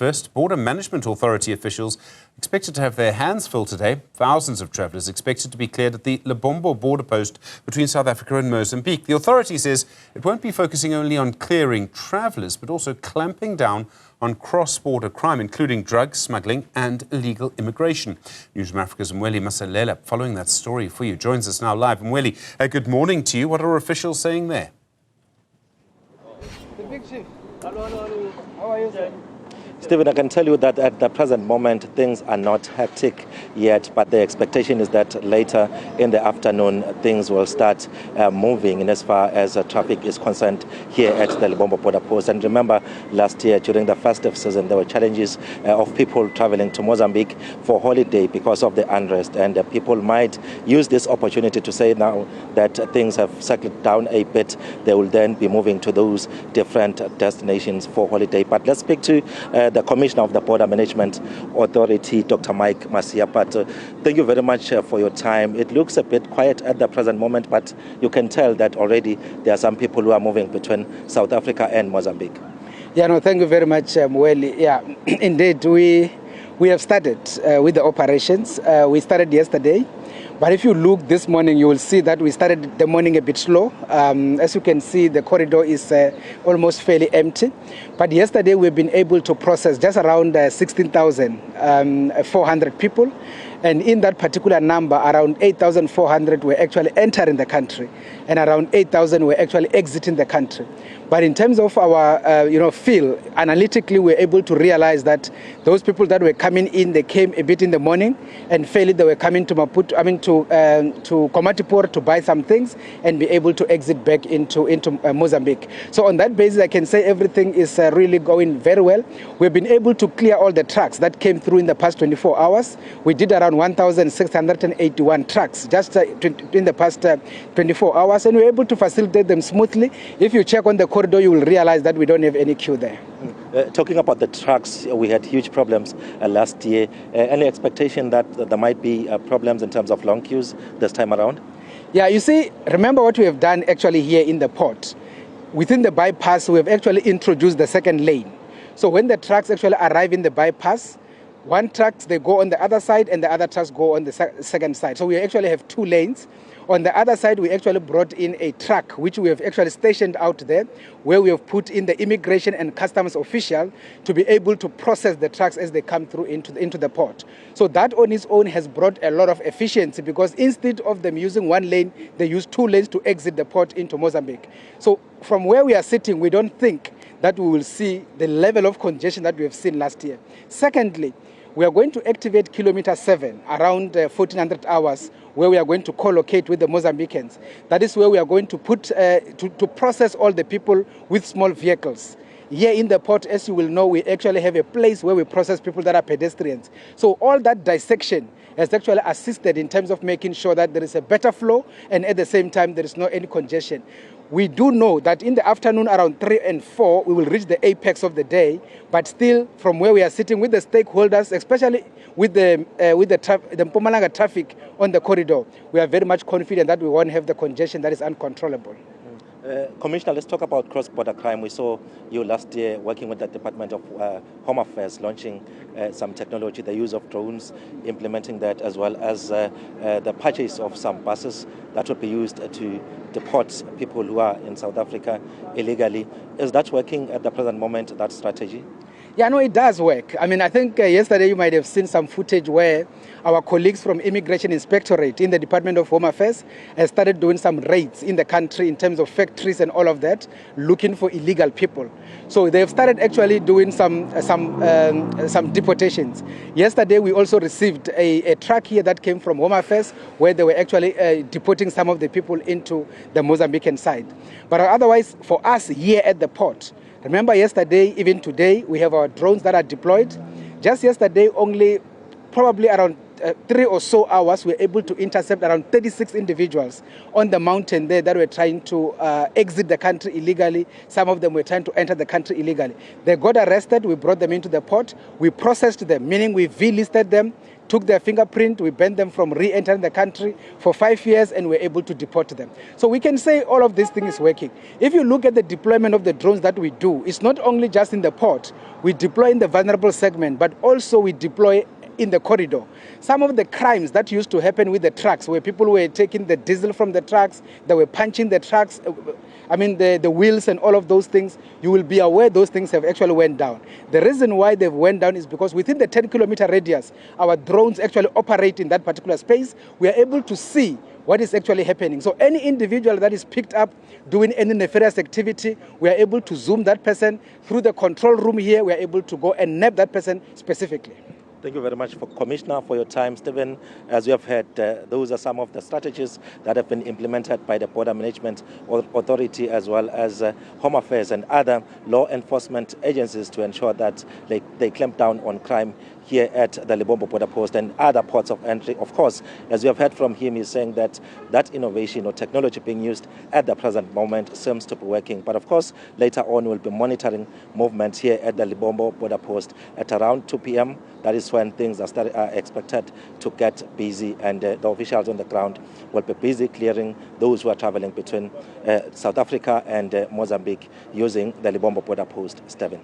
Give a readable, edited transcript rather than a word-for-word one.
first, Border Management Authority officials expected to have their hands full today. Thousands of travellers expected to be cleared at the Lebombo border post between South Africa and Mozambique. The authority says it won't be focusing only on clearing travellers, but also clamping down on cross-border crime, including drugs smuggling and illegal immigration. Newzroom Afrika's Mweli Masilela, following that story for you, joins us now live. Mweli, good morning to you. What are officials saying there? The big chief. Hello. How are you, sir? Stephen, I can tell you that at the present moment, things are not hectic yet, but the expectation is that later in the afternoon, things will start moving in as far as traffic is concerned here at the Lebombo border post. And remember, last year during the festive season, there were challenges of people traveling to Mozambique for holiday because of the unrest. And people might use this opportunity to say now that things have settled down a bit, they will then be moving to those different destinations for holiday. But let's speak to the Commissioner of the Border Management Authority, Dr. Mike Masiapato. Thank you very much for your time. It looks a bit quiet at the present moment, but you can tell that already there are some people who are moving between South Africa and Mozambique. Yeah, no, thank you very much, Mweli. Yeah, indeed, we have started with the operations. We started yesterday. But if you look this morning, you will see that we started the morning a bit slow. As you can see, the corridor is almost fairly empty. But yesterday, we've been able to process just around 16,400 people. And in that particular number, around 8,400 were actually entering the country, and around 8,000 were actually exiting the country. But in terms of our, feel, analytically, we're able to realize that those people that were coming in, they came a bit in the morning, and fairly they were coming to Komatipoort to buy some things and be able to exit back into Mozambique. So on that basis, I can say everything is really going very well. We've been able to clear all the trucks that came through in the past 24 hours. We did around 1,681 trucks just in the past 24 hours, and we're able to facilitate them smoothly. If you check on the corridor, you will realize that we don't have any queue there. Talking about the trucks, we had huge problems last year. Any expectation that there might be problems in terms of long queues this time around? Yeah, you see, remember what we have done actually here in the port. Within the bypass, we have actually introduced the second lane. So when the trucks actually arrive in the bypass, one truck, they go on the other side and the other trucks go on the second side. So we actually have two lanes. On the other side, we actually brought in a truck, which we have actually stationed out there, where we have put in the immigration and customs official to be able to process the trucks as they come through into the port. So that on its own has brought a lot of efficiency, because instead of them using one lane, they use two lanes to exit the port into Mozambique. So from where we are sitting, we don't think that we will see the level of congestion that we have seen last year. Secondly, we are going to activate kilometer 7 around 1400 hours, where we are going to co-locate with the Mozambicans. That is where we are going to put to process all the people with small vehicles. Here in the port, as you will know, we actually have a place where we process people that are pedestrians. So all that dissection has actually assisted in terms of making sure that there is a better flow, and at the same time there is no any congestion. We do know that in the afternoon around 3 and 4, we will reach the apex of the day, but still from where we are sitting with the stakeholders, especially with the Mpumalanga traffic on the corridor, we are very much confident that we won't have the congestion that is uncontrollable. Commissioner, let's talk about cross-border crime. We saw you last year working with the Department of Home Affairs, launching some technology, the use of drones, implementing that, as well as the purchase of some buses that would be used to deport people who are in South Africa illegally. Is that working at the present moment, that strategy? Yeah, no, it does work. I mean, I think yesterday you might have seen some footage where our colleagues from Immigration Inspectorate in the Department of Home Affairs have started doing some raids in the country in terms of factories and all of that, looking for illegal people. So they've started actually doing some deportations. Yesterday, we also received a truck here that came from Home Affairs, where they were actually deporting some of the people into the Mozambican side. But otherwise, for us here at the port, remember yesterday, even today, we have our drones that are deployed. Just yesterday, only probably around 3 or so hours, we were able to intercept around 36 individuals on the mountain there that were trying to exit the country illegally. Some of them were trying to enter the country illegally. They got arrested. We brought them into the port. We processed them, meaning we V-listed them, took their fingerprint, we banned them from re-entering the country for 5 years, and we're able to deport them. So we can say all of this thing is working. If you look at the deployment of the drones that we do, it's not only just in the port. We deploy in the vulnerable segment, but also we deploy in the corridor. Some of the crimes that used to happen with the trucks, where people were taking the diesel from the trucks, they were punching the trucks, the wheels and all of those things, you will be aware those things have actually went down. The reason why they've went down is because within the 10-kilometer radius, our drones actually operate in that particular space. We are able to see what is actually happening. So any individual that is picked up doing any nefarious activity, we are able to zoom that person through the control room here. We are able to go and nab that person specifically. Thank you very much, Commissioner, for your time. Stephen, as you have heard, those are some of the strategies that have been implemented by the Border Management Authority as well as Home Affairs and other law enforcement agencies to ensure that they clamp down on crime here at the Lebombo border post and other ports of entry. Of course, as you have heard from him, he's saying that innovation or technology being used at the present moment seems to be working. But of course, later on, we'll be monitoring movement here at the Lebombo border post at around 2 p.m. That is when things are expected to get busy, and the officials on the ground will be busy clearing those who are traveling between South Africa and Mozambique using the Lebombo border post. Stephen.